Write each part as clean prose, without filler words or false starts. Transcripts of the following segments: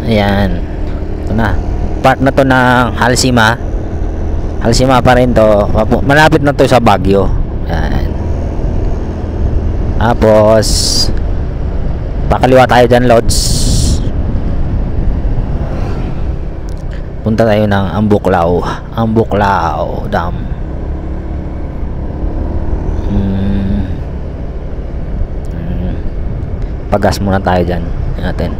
Ayan. Ito na. Part na to ng Halsima. Halsima pa rin to. Malapit na to sa Baguio. Ayan. Tapos pakaliwa tayo dyan, Lods. Punta tayo ng Ambuklao Dam. Pagas muna tayo dyan natin.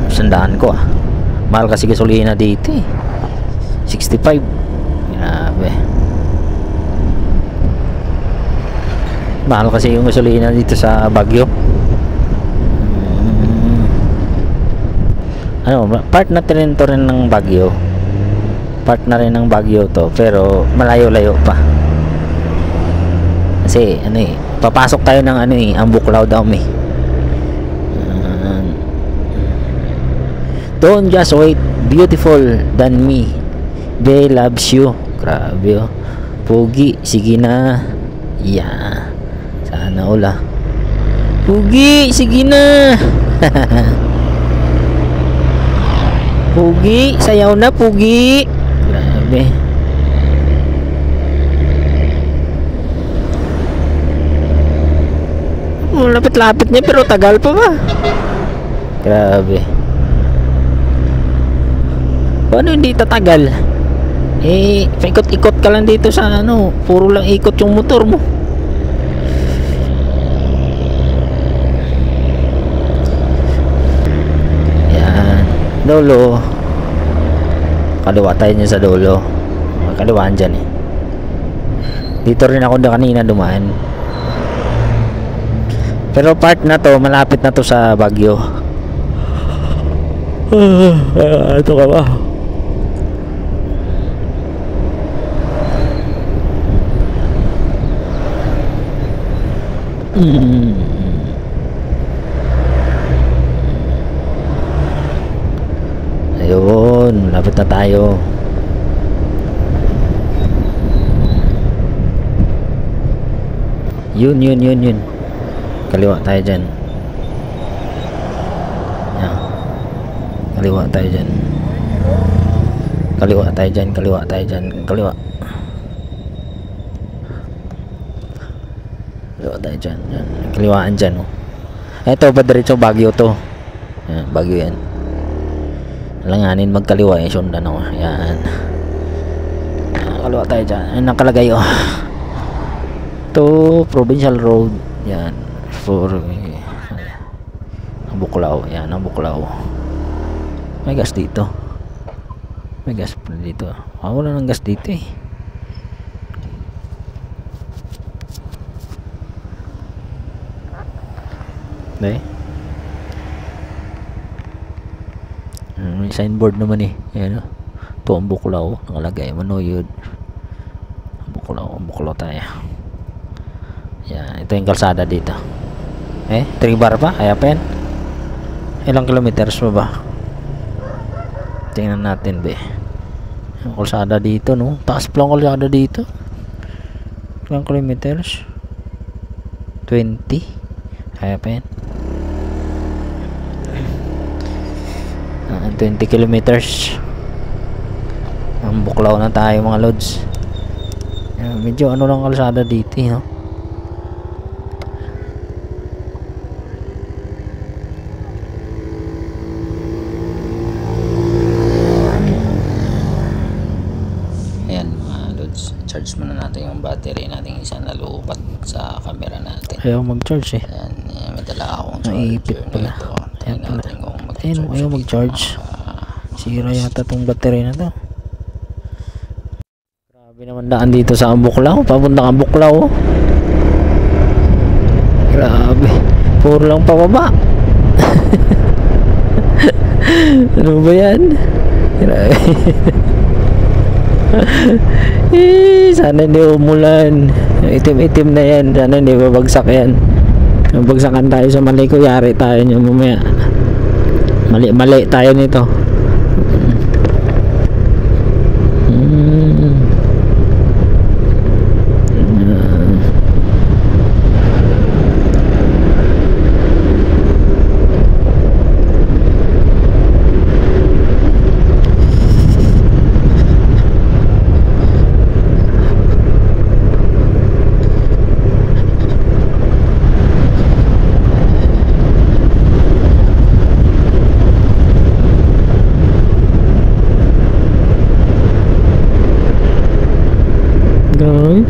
Sandaan ko mahal kasi gasolina dito 65. Grabe, mahal kasi yung gasolina dito sa Baguio. Part na rin to rin ng Baguio. Part na rin ng Baguio to, pero malayo-layo pa. Kasi papasok tayo ng Ambuklao Dam Don't just wait, beautiful than me, Be loves you. Grabe Pugi, sige na. Yeah. Sana ula. Pugi, sige na. Pugi, sayaw na Pugi. Grabe. Lapit-lapit niya pero tagal pa ba? Grabe. Paano hindi tatagal? Paikot-ikot ka lang dito sa puro lang ikot yung motor mo. Yan. Dolo. Kaliwa tayo niya sa dulo. Kaliwaan dyan Dito rin ako kanina dumaan. Pero part na to, malapit na to sa Baguio. Ito ka ba? Ayun, malapit na tayo. Yun. Kaliwa tayo dyan. Yan. Kaliwa tayo dyan. Kaliwa tayo dyan. Kaliwa tayo dyan. Kaliwa. Kaliwa tayo dyan. Yan. Kaliwaan dyan. Ito pa diretso Baguio to. Yan, Baguio yan. Alanganin magkaliwa sundan ako. Yan. Kaliwa tayo dyan. Yan nakalagay to Provincial Road. Yan. For Ambuklao. Yan, Ambuklao. May gas dito. May gas pa dito. Wala ng gas dito may signboard naman Ayan to Ambuklao. Nakalagay Manoyod. Ambuklao tayo. Yan, ito yung kalsada dito. 3 bar pa? Kaya pa yan? Ilang kilometers pa ba? Tingnan natin yung kalsada dito taas pa lang kalsada dito. Ilang kilometers? 20. Kaya pa yan? 20 kilometers. Ambuklao na tayo mga lods. Medyo lang kalsada dito charge muna natin yung battery natin isa na lupat sa camera natin. Ayaw mag-charge Ayan, may dala akong charger nito. Tingnan natin kung mag-charge. Ayaw mag-charge. Sira yata tong battery na to. Grabe naman daan dito sa Ambuklao. Papunta Ambuklao. Grabe. Puro lang pababa. Ano ba yan? Grabe. Sana hindi umulan. Itim-itim na yan. Sana hindi babagsak yan. Bagsakan tayo sa mali ko, yari tayo nyo mamaya. Mali tayo nito.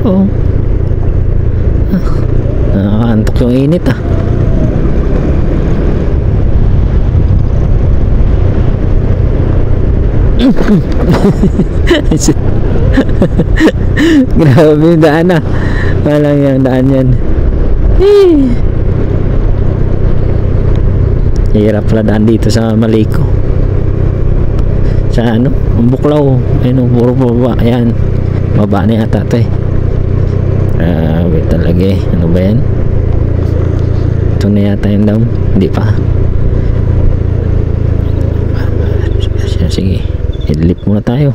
po. Nakakaantok yung init ah. Grabe yung daan ah. Walang yung daan yan. Hirap pala daan dito sa Maliko. Sa ano? Ang Buklaw. Ayun, puro baba. Ayan. Baba na yata ito eh. Grabe talaga eh. Ano ba yan? Ito na yata yung dam. Hindi pa. Sige. Idlip muna tayo.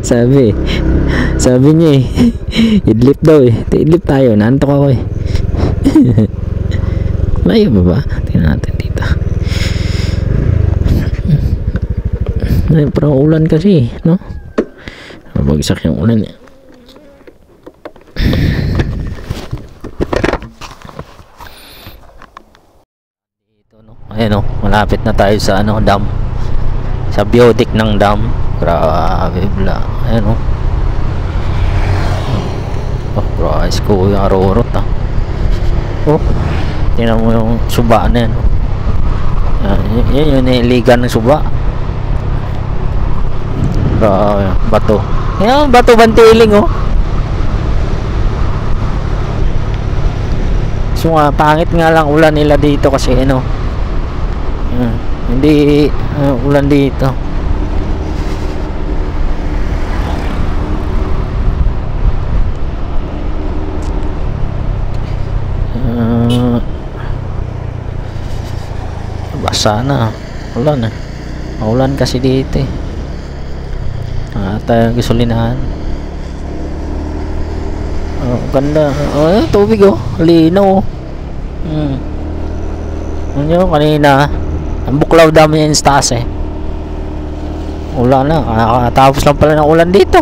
sabi niya eh idlip daw eh. Idlip tayo, naantok ako eh. Layo ba ba? Tingnan natin dito. Ay, parang ulan kasi no? Mabagsak yung ulan eh. Dito no? Ayan no, malapit na tayo sa ano, dam. Sa biodik ng dam. Grabe bla. Ayan o. Oh, price ko yung arorot ah. Oh, tingnan mo yung suba na yan. Yan yung niligan ng suba. Grabe, bato. Ayan, bato bantiling oh. So nga, pangit nga lang ulan nila dito kasi ano. Hindi ulan dito. Basa na. Ulan eh. Maulan kasi dito eh. At gasolinahan. Oh, ganda. Oh, tubig oh. Lino. Ano kanina? Ang Buklaw Dam yan sa taas eh. Ulan na. Tapos lang pala ng ulan dito.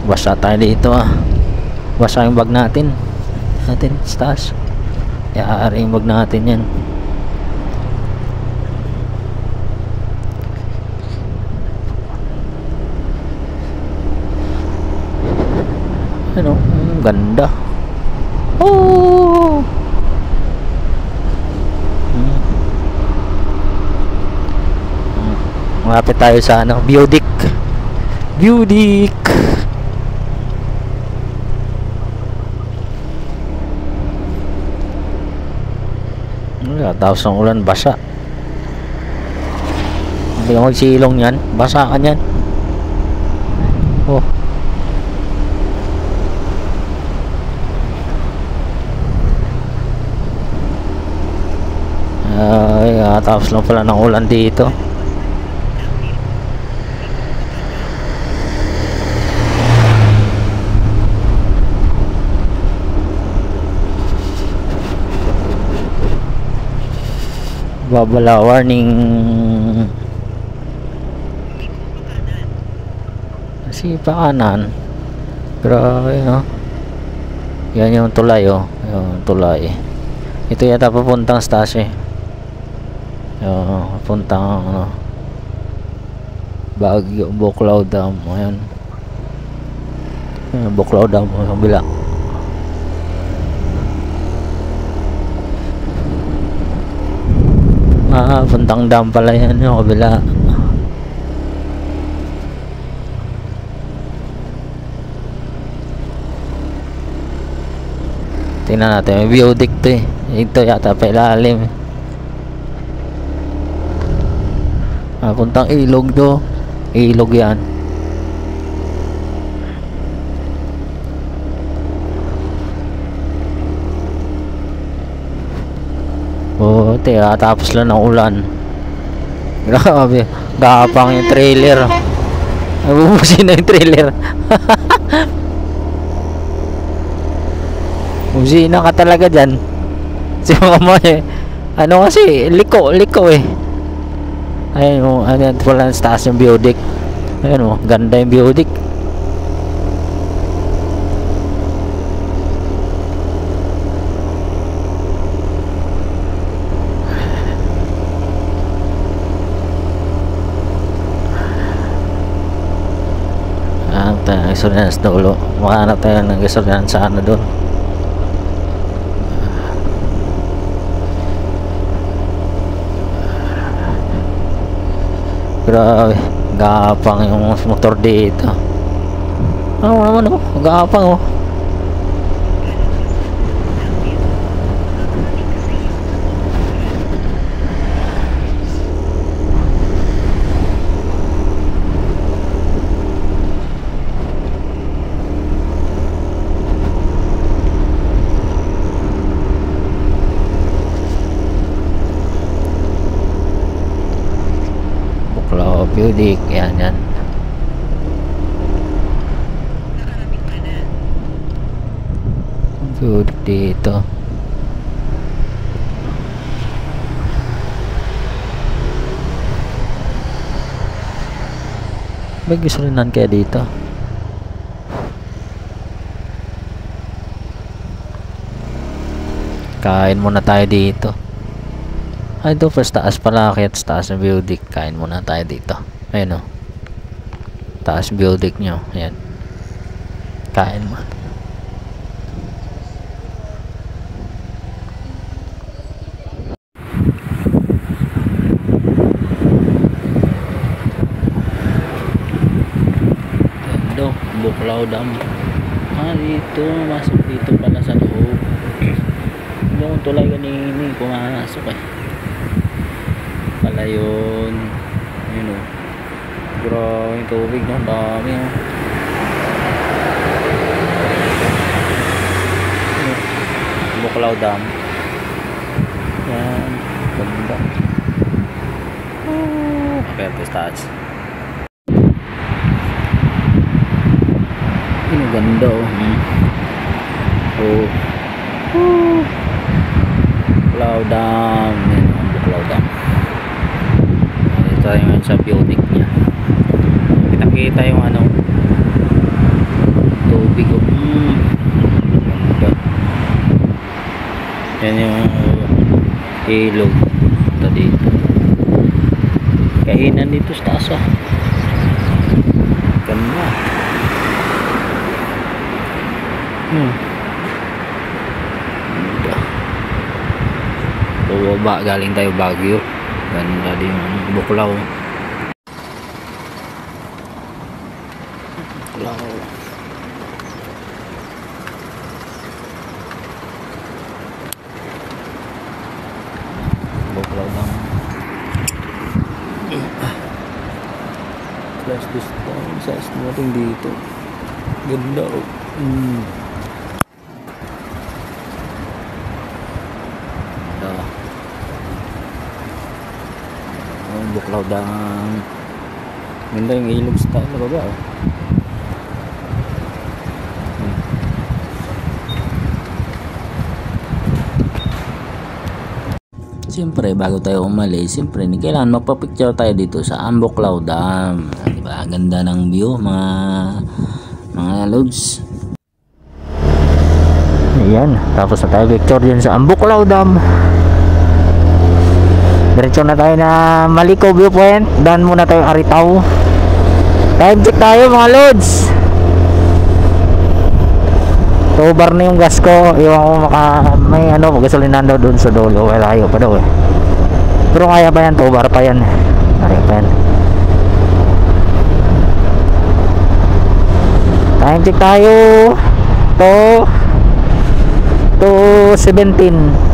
Basa tayo dito ah. Basa yung bag natin sa taas. Iaari yung bag natin yan. Ano? Ganda. Oh! Malapit tayo sa ano, Biodik. Tapos ng ulan, basa. Hindi ako magsilong yan. Basa ka yan. Oh. Tapos lang pala ng ulan dito. Babala warning. Kasi pa kanan. Grabe no. Yan yung tulay oh. Yung tulay. Ito yata papuntang stasyon. Papuntang ano, Baguio, Buklaw Dam. Ayan. Buklaw Dam sa kabila. Puntang dam pala yan yung kabila. Tingnan natin, may biodik to eh. Ito yata pa ilalim. Puntang ilog to. Ilog yan. Oh, tapos lang ng ulan. Grabe, gapang yung trailer. Nabubusin na yung trailer. Busina ka talaga dyan. Si mama eh. Ano kasi, liko eh. Ayun o, agad pala sa taas yung view deck. Ayun o, ganda yung view deck. Gasolinahan sa dulo. Makahanap tayo ng gasolinahan sa ano doon. Grabe, gapang yung motor dito. Ano naman oh, gapang oh. Budik, yan yan. Budik dito. May gasolinahan kaya dito? Kain muna tayo dito. Ay, ito first taas pala, kaya taas ng building. Kain muna tayo dito. Ayun o, taas building nyo. Ayan, kain mo. Ito, Buklaw Dam. Dito, masuk dito pala sa loob. Yung tulay kanini pumasok pala yun. Yun o, grabe yung tubig no, dami o. Buklaw Dam. Yan, ganda. Okay, ito stats. Yun, ganda o. Buklaw Dam. Yan ang Buklaw Dam. Ito yung sa building nya. Kita yung ano, tubig o. Yan yung ilog. Ito dito. Kainan dito sa taas ah. Ganda. Baba, galing tayo Baguio. Ganda din yung Buklaw. Buklaw. Buklaw lang. Flash this time. Sas natin dito. Ganda oh. Buklaw Dam. Ganda yung ilog sa baba oh. Siyempre bago tayo umalis, siyempre kailangan magpa-picture tayo dito sa Buklaw Dam. Diba? Ganda ng view mga loads. Ayan, tapos na tayo picture din sa Buklaw Dam. Diretso na tayo na Maliko Viewpoint. Dan muna tayo Aritaw. Time check tayo mga loads. 2 bar na yung gas ko. Iwan ko may ano, gasolinahan daw dun sa dulo. Wala ayaw pa daw eh. Pero kaya pa yan, 2 bar pa yan. Kaya pa yan. Time check tayo. 2:17.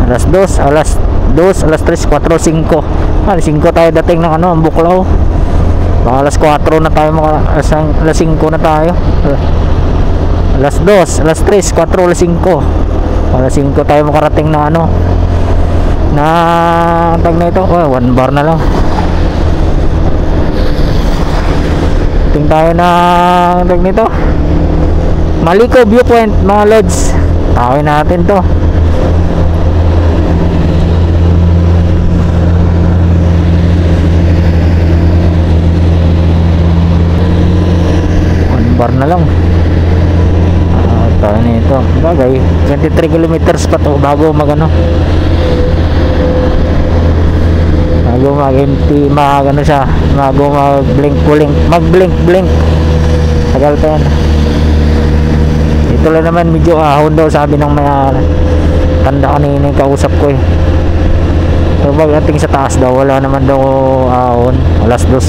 Alas 2, alas 3, 4, 5. Alas 5 tayo dating ng ano, Buklaw. Baka alas 4 na tayo, alas 5 na tayo. Alas 2, alas 3, 4, alas 5. Alas 5 tayo makarating na ano, na tag na ito. 1 bar na lang. Tingin tayo na tag nito Maliko Viewpoint mga lods. Takawin natin to. na lang. Tayo nito. Bagay, 23 kilometers pa to bago magano. Bago mag-empty, magano siya, bago mag-blink. Tagal pa yan. Ito lang naman medyo ahon daw, sabi ng may tanda kanina yung kausap ko eh. So pagdating sa taas daw, wala naman daw ahon. Alas 2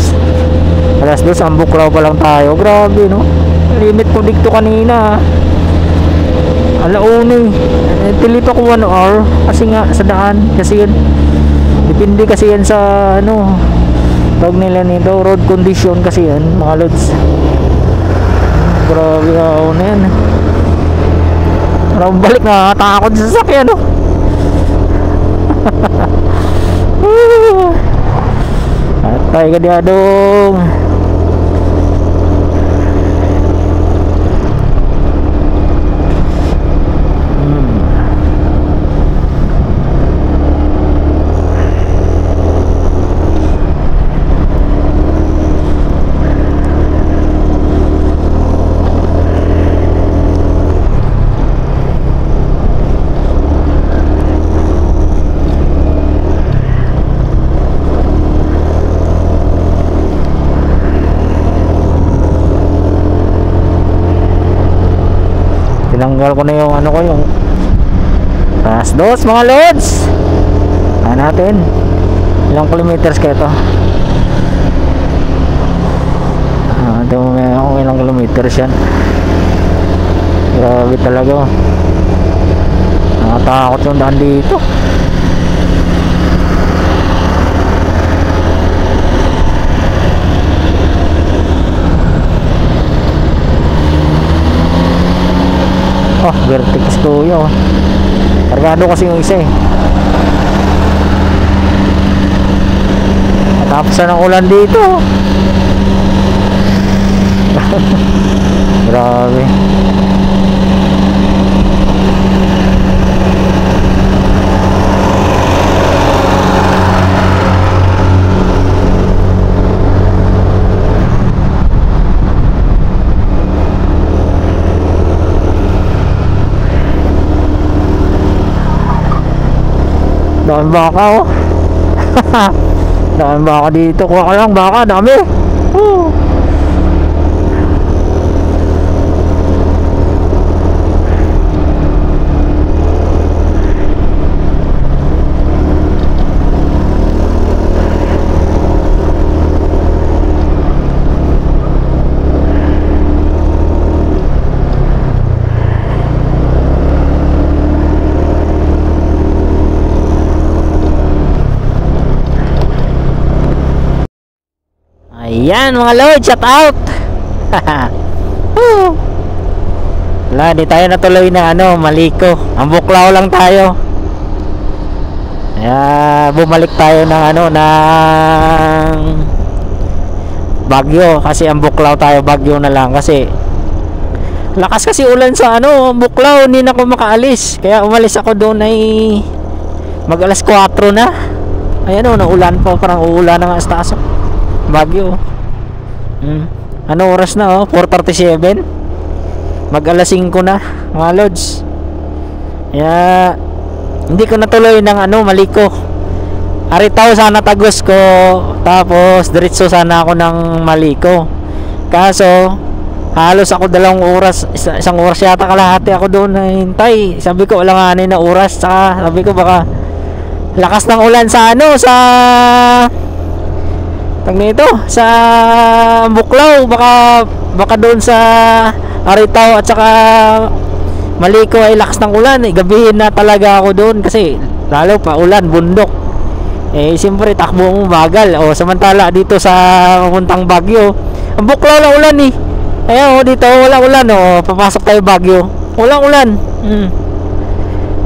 ang Buklaw pa lang tayo. Grabe no, limit ko dito kanina. Alauna eh, tilito ko 1 hour kasi nga sa daan, kasi yun depende kasi yan sa ano tawag nila nito, road condition kasi yan mga lods. Grabe ako na yan. Parang balik na takot sa sasakyan no. Atay ka diya dong. Tinanggal ko na yung ano ko, yung taas dos mga lods. Natin ilang kilometers kaya ito. Ito may ilang kilometers yan. Grabe talaga. Nakatakot yung daan dito. Oh, vertex kuya oh. Kargado kasi yung isa eh. Tapos na ng ulan dito. Grabe. Dami baka oh. Dami baka dito. Kuha ka lang baka, dami. Ayan mga lord, shout out. Wala, di tayo natuloy na ano, Maliko. Ang Buklaw lang tayo. Kaya bumalik tayo ng ano, ng Baguio. Kasi ang Buklaw tayo, Baguio na lang. Kasi lakas kasi ulan sa ano, Buklaw, hindi na ako makaalis. Kaya umalis ako doon ay mag alas 4 na. Ayan o, naulan pa, parang uulan na nga sa taas Baguio. Ano oras na oh? 4:37. Mag alas 5 na mga lods. Kaya hindi ko natuloy ng ano, Maliko. Aritaw sana tagos ko, tapos diretso sana ako ng Maliko. Kaso halos ako 2 oras, isang oras yata kalahati ako doon na hintay. Sabi ko alanganin na oras, saka sabi ko baka lakas ng ulan sa ano, sa nito sa Buklaw, baka doon sa Aritaw at saka Maliko ay lakas ng ulan eh. Gabihin na talaga ako doon kasi lalo pa ulan, bundok eh, siyempre takbo mo bagal o. Samantala dito sa papuntang Baguio, ang Buklaw lang ulan eh. Ayan o, dito wala ulan o. Papasok tayo Baguio, walang ulan.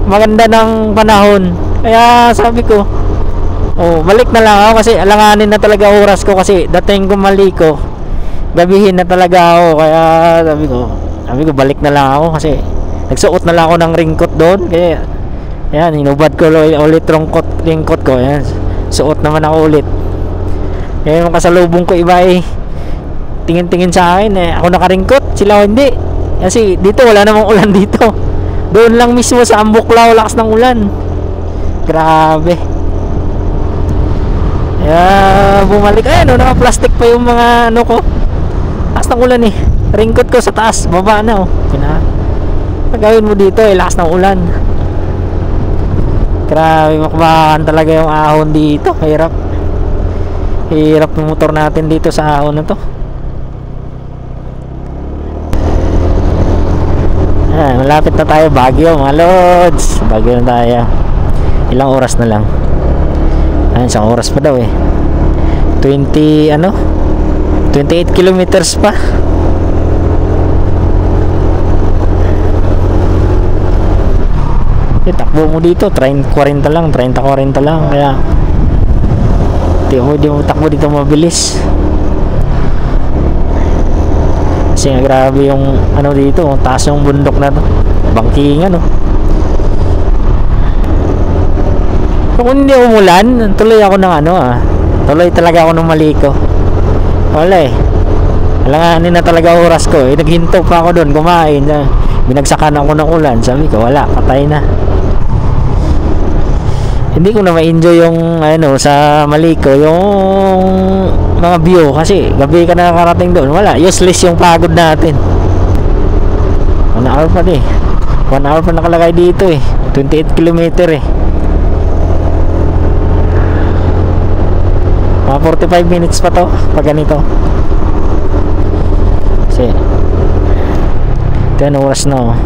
Maganda ng panahon. Kaya sabi ko balik na lang ako kasi alanganin na talaga oras ko, kasi dating ko Maliko gabihin na talaga ako. Kaya sabi ko balik na lang ako kasi nagsuot na lang ako ng raincoat doon. Kaya yan, hinubad ko ulit raincoat ko. Yan, suot naman ako ulit. Kaya yung kasalubong ko iba eh, tingin-tingin sa akin eh. Ako nakaringkot, sila hindi. Kasi dito wala namang ulan dito. Doon lang mismo sa Ambuklaw lakas ng ulan. Grabe. Bumalik. Ayun, naka-plastic pa yung mga ano ko. Lakas ng ulan eh. Ringkot ko sa taas, baba na oh. Gawin mo dito eh, lakas ng ulan. Grabe, makbakan talaga yung ahon dito. Hirap ng motor natin dito sa ahon na to. Malapit na tayo, Baguio mga lods. Baguio na tayo. Ilang oras na lang? Isang oras pa daw eh. 28 kilometers pa. Takbo mo dito 30-40 lang. Kaya di mo takbo dito mabilis. Kasi nga grabe yung ano dito, taas yung bundok na to. Bangkingan no. Kung hindi umulan, tuloy ako ng tuloy talaga ako ng Maliko. Wala eh, alanganin na talaga oras ko eh. Naghinto pa ako doon kumain. Binagsakan ako ng ulan. Sabi ko wala, patay na. Hindi ko na ma-enjoy yung sa Maliko, yung mga view, kasi gabi ka na nakarating doon. Wala, useless yung pagod natin. 1 hour pa eh. 1 hour pa nakalagay dito eh. 28 kilometer eh. Mga 45 minutes pa to pag ganito. Kasi ito yung oras na oh.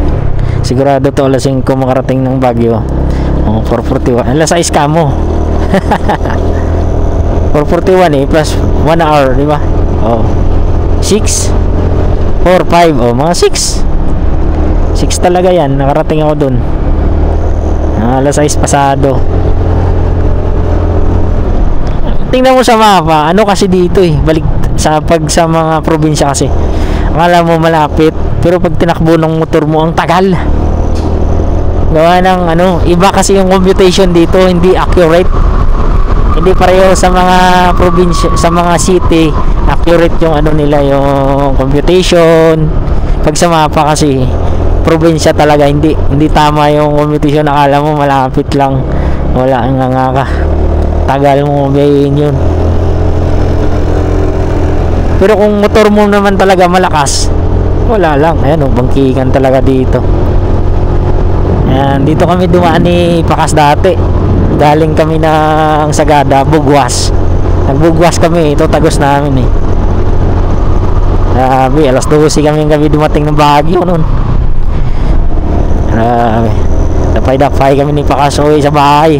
Sigurado to alas 5 makarating ng Baguio. 4:41. Alas 6 ka mo. 4:41 eh, plus 1 hour, di ba? 6 4, 5, mga 6 talaga yan. Nakarating ako dun alas 6 pasado. Tingnan mo sa mapa, ano kasi dito eh, balik sa mga probinsya kasi akala mo malapit, pero pag tinakbo ng motor mo ang tagal. Gawa ng iba kasi yung computation dito, hindi accurate. Hindi pareho sa mga probinsya, sa mga city, accurate yung nila, yung computation. Pag sa mapa kasi probinsya talaga, hindi tama yung computation. Akala mo malapit lang, wala, nga tagal mo mabayin yun. Pero kung motor mo naman talaga malakas, wala lang. Ayan bangkingan talaga dito. Ayan, dito kami dumaan ni Pakas dati. Galing kami ng Sagada, Bugwas. Nagbugwas kami, ito tagos namin eh. Grabe, alas 12 kami gabi dumating ng Baguio noon. Grabe, napay kami ni Pakas uwi sa bahay.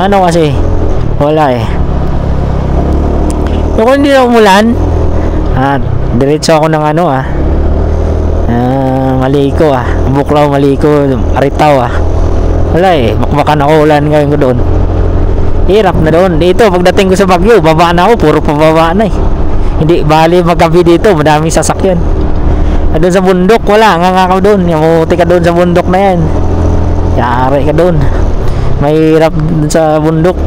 Kasi wala eh. Kung hindi na umulan, diretso ako ng Maliko Buklaw, Maliko, Aritaw wala eh, makbakan ako ulan ngayon ko doon. Hirap na doon. Dito pagdating ko sa Baguio, baba na ako, puro pababa na eh. Hindi bali magabi dito, madaming sasakyan. Doon sa bundok wala, ngangakaw doon. Yamuti ka doon sa bundok na yan, yari ka doon. Mahirap doon sa bundok.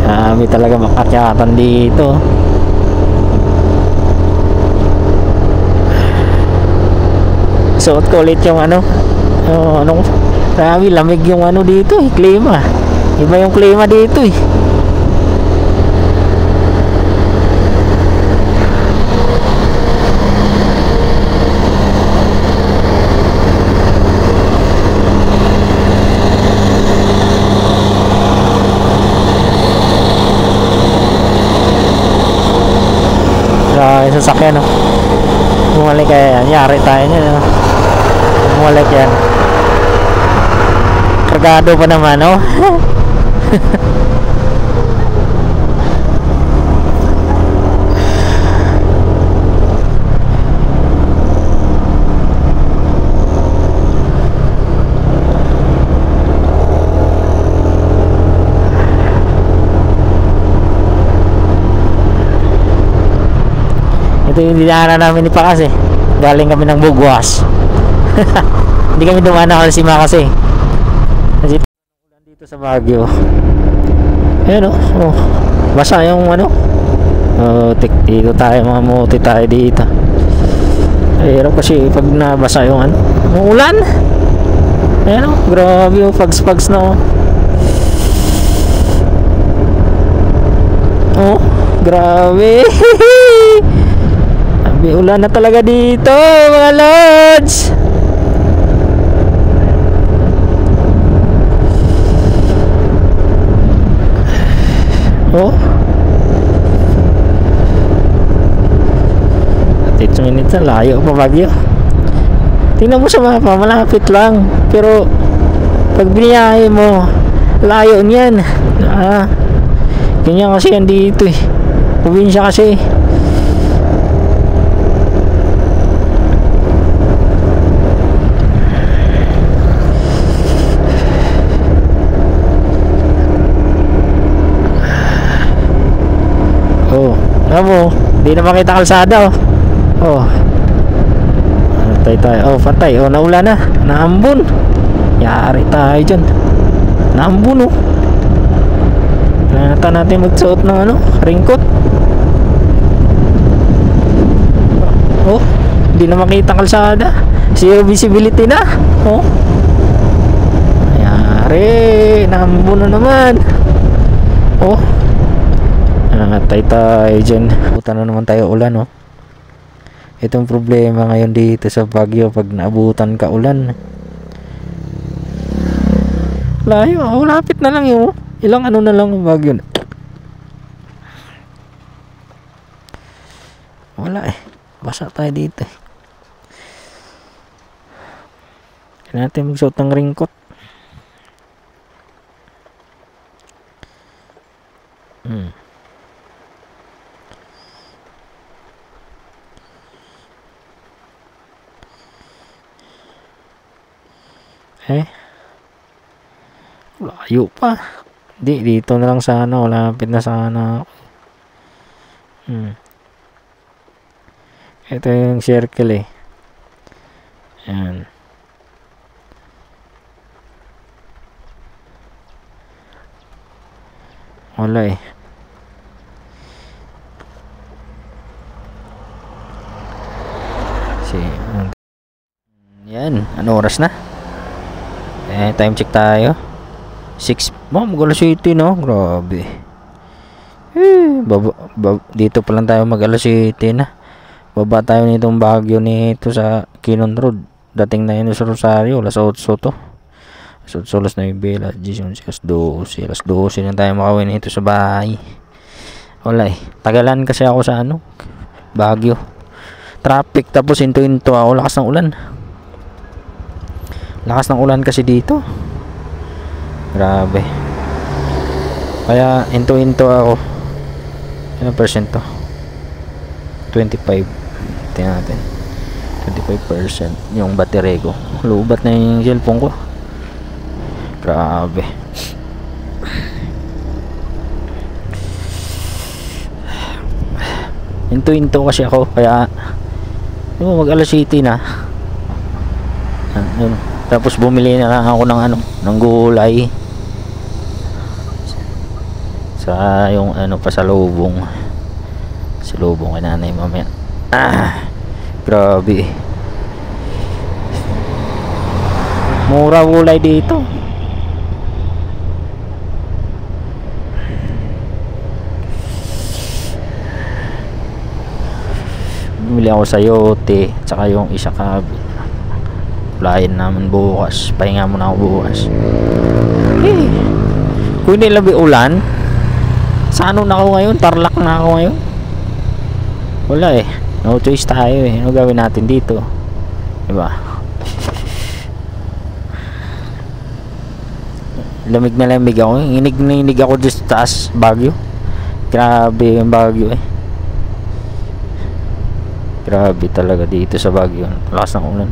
Kami talaga makakyatan dito. Suot ko ulit yung grabe, lamig yung dito eh, klima. Iba yung klima dito eh. Sasakyan bumalik kaya yan, yari tayo niyan bumalik yan, kargado pa naman Ito yung dinaanan namin ni Pakas eh. Galing kami ng Bugwas. Hindi kami dumaan na Kalsima kasi ulan dito sa Baguio. Ayan oh, basa yung ano. Dito tayo, mamuti tayo dito. Hirap kasi pag nabasa yung ano, ulan. Ayan grabe yung pags-pags na grabe. Sabi, ulan na talaga dito mga lods. At 8 minutes na, layo pa Baguio. Tingnan mo sa mapa, malapit lang. Pero pag biniyahe mo, layo niyan. Ganyan kasi yan dito eh. Probinsya kasi. Ano, hindi na makita kalsada Patay tayo. Patay. Naula na. Naambun. Yari tayo dyan. Naambun Kailangan natin magsuot ng raincoat. Hindi na makita kalsada. Zero visibility na. Yari. Naambun na naman. Nangatay tayo dyan. Puta na naman tayo ulan Itong problema ngayon dito sa Baguio pag naabutan ka ulan. Layo, lapit na lang yun. Ilang ano na lang ang Baguio. Wala basa tayo dito Kailangan natin magsuot ng raincoat. Layo pa. Dito na lang sana. Malapit na sana. Ito yung circle Ayan. Wala Yan. Ano oras na? Time check tayo. 6. Mag-alas 7 Grabe. Dito pa lang tayo mag-alas 7 na. Baba tayo nitong Baguio nito sa Kinon Road. Dating na yun sa Rosario. Alas 8 to. Alas 9, alas 10, alas 12. Alas 12 na tayo makawin nito sa bahay. Wala Tagalan kasi ako sa Baguio. Traffic tapos into ako. Lakas ng ulan. Lakas ng ulan kasi dito. Grabe. Kaya into ako. Ilang percent to? 25. Tingnan natin. 25% yung battery ko. Lubat na yung cellphone ko. Grabe. Into kasi ako. Kaya mag-alas 7 na. Tapos bumili na lang ako ng gulay. Sa yung pasalubong. Salubong kay nanay mamaya. Grabe. Mura gulay dito. Bumili ako sa yote, tsaka yung isa kabi. Playin naman bukas. Pahinga muna ako bukas. Kung hindi labi ulan, sa na ako ngayon? Tarlac na ako ngayon. Wala no choice tayo ano gawin natin dito, diba? Lamig na lamig ako. Inig ako dito sa taas Baguio. Grabe yung Baguio Grabe talaga dito sa Baguio. Lakas ng ulan.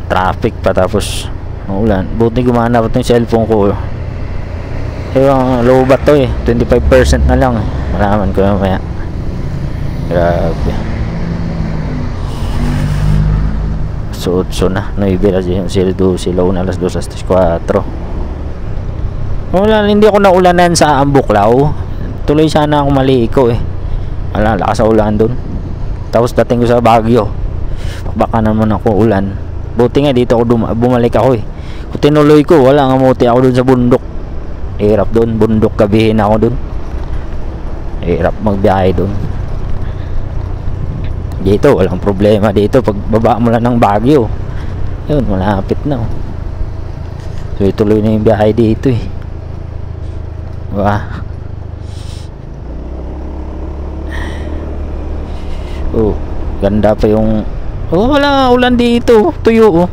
Traffic pa tapos ulan. Buti gumana pa itong cellphone ko. Yung low ba to 25% na lang malaman ko mamaya. Grabe. 8 na, 9 alas 12, la 1 alas 2 alas 4. Wala, hindi ako naulanan sa Ambuklaw. Tuloy sana ako maliiko eh. Wala, lakas sa ulan dun. Tapos dating ko sa Baguio, baka naman ako ulan. Buti nga dito ako bumalik ako eh. Kung tinuloy ko, wala nga muti ako dun sa bundok. Hirap dun, bundok, gabihin ako dun. Hirap magbiyahe dun. Dito walang problema dito, pag baba mo lang ng Baguio, yun, malapit na oh. So ituloy na yung biyahe dito eh. Wah. Oh, ganda pa yung, oh, wala ulan dito, tuyo oh.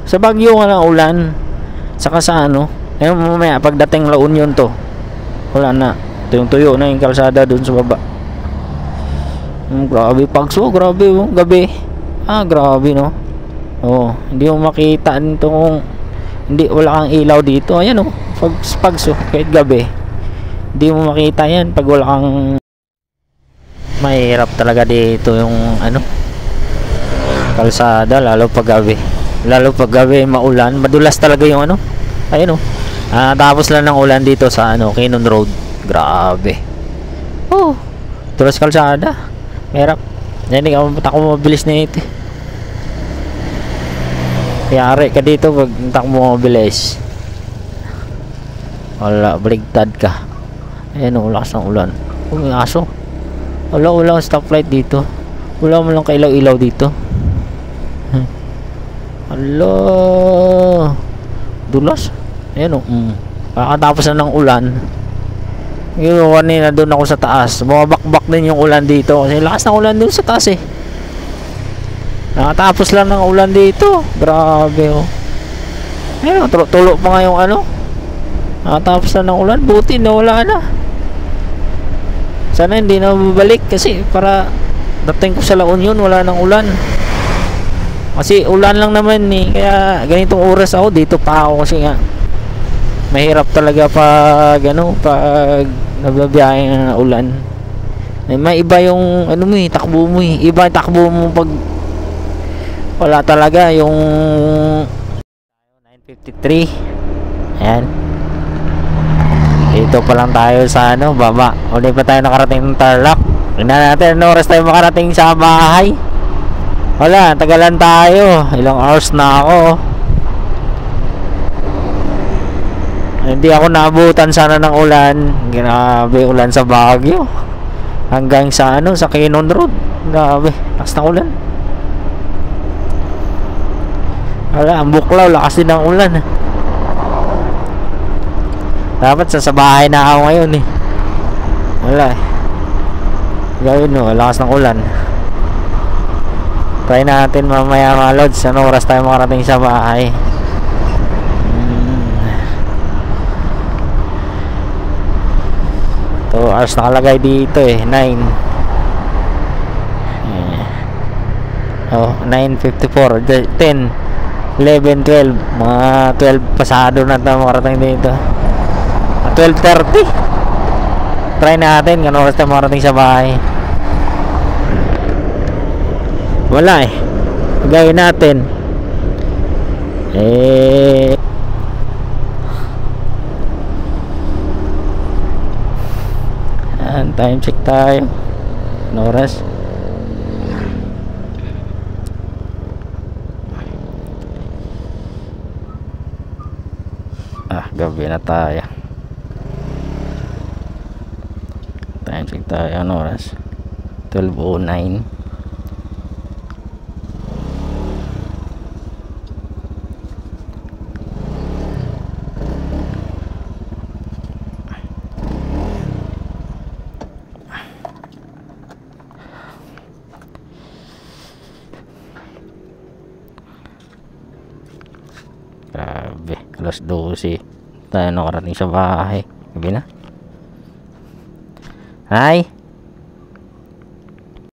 Sa Baguio wala ulan. Saka sa ano, mamaya pagdating La Union to, wala na, ito yung tuyo na yung kalsada dun sa baba. Grabe pagso, grabe oh, gabi. Grabe no. Oh, hindi mo makita nito kung hindi, wala kang ilaw dito. Ayan oh, pagso kahit gabi. Hindi mo makita yan pag wala kang, mahirap talaga dito yung ano, kalsada, lalo pag gabi. Lalo pag gabi maulan, madulas talaga yung ano. Ayun oh. Tapos lang ng ulan dito sa ano, Cannon Road. Grabe. Oh, dulas kalsada. Merap. Hindi ka mabilis na ito. Yari ka dito pag takbo mabilis. Wala, baligtad ka. Ayan o, lakas ng ulan. May aso. Wala stoplight dito. Wala mo lang kailaw-ilaw dito. Hala, dulas. Ayan o. Kakatapos na ng ulan. Yung kanina doon ako sa taas, bumabakbak din yung ulan dito kasi lakas ng ulan doon sa taas eh. Nakatapos lang ng ulan dito. Grabe oh. Ayun, tulo pa nga yung ano. Nakatapos lang ng ulan, buti na wala na. Sana hindi na mabalik kasi para dating ko sa La Union wala nang ulan. Kasi ulan lang naman eh, kaya ganitong oras ako dito pa ako kasi nga mahirap talaga pag ano, pag nagbabiyahe na ulan. May iba yung ano mo eh, takbo mo eh. Iba yung takbo mo pag wala talaga yung 9:53. Ayan. Dito pa lang tayo sa ano, baba. Uli pa tayo nakarating ng Tarlac. Tingnan natin ano oras tayo makarating sa bahay. Wala, tagalan tayo. Ilang hours na ako. Hindi ako naabutan sana ng ulan. Grabe ulan sa Baguio. Hanggang sa ano, sa Cannon Road. Grabe, lakas ng ulan. Wala, ang Buklaw, lakas din ng ulan. Dapat sa bahay na ako ngayon eh. Wala eh. Gawin mo, lakas ng ulan. Try natin mamaya mga lods. Anong oras tayo makarating sa bahay? 2 hours nakalagay dito eh, 9. Oh, 9:54, 10, 11, 12, mga 12 pasado na tayo makarating dito. 12:30. Try natin kung oras tayo makarating sa bahay. Wala eh. Gawin natin. Time check tayo. Ano oras? Gabi na tayo. Time check tayo. Ano oras? 12:09. Grabe, alas 12 tayo nakarating sa bahay. Gabi na. Hi.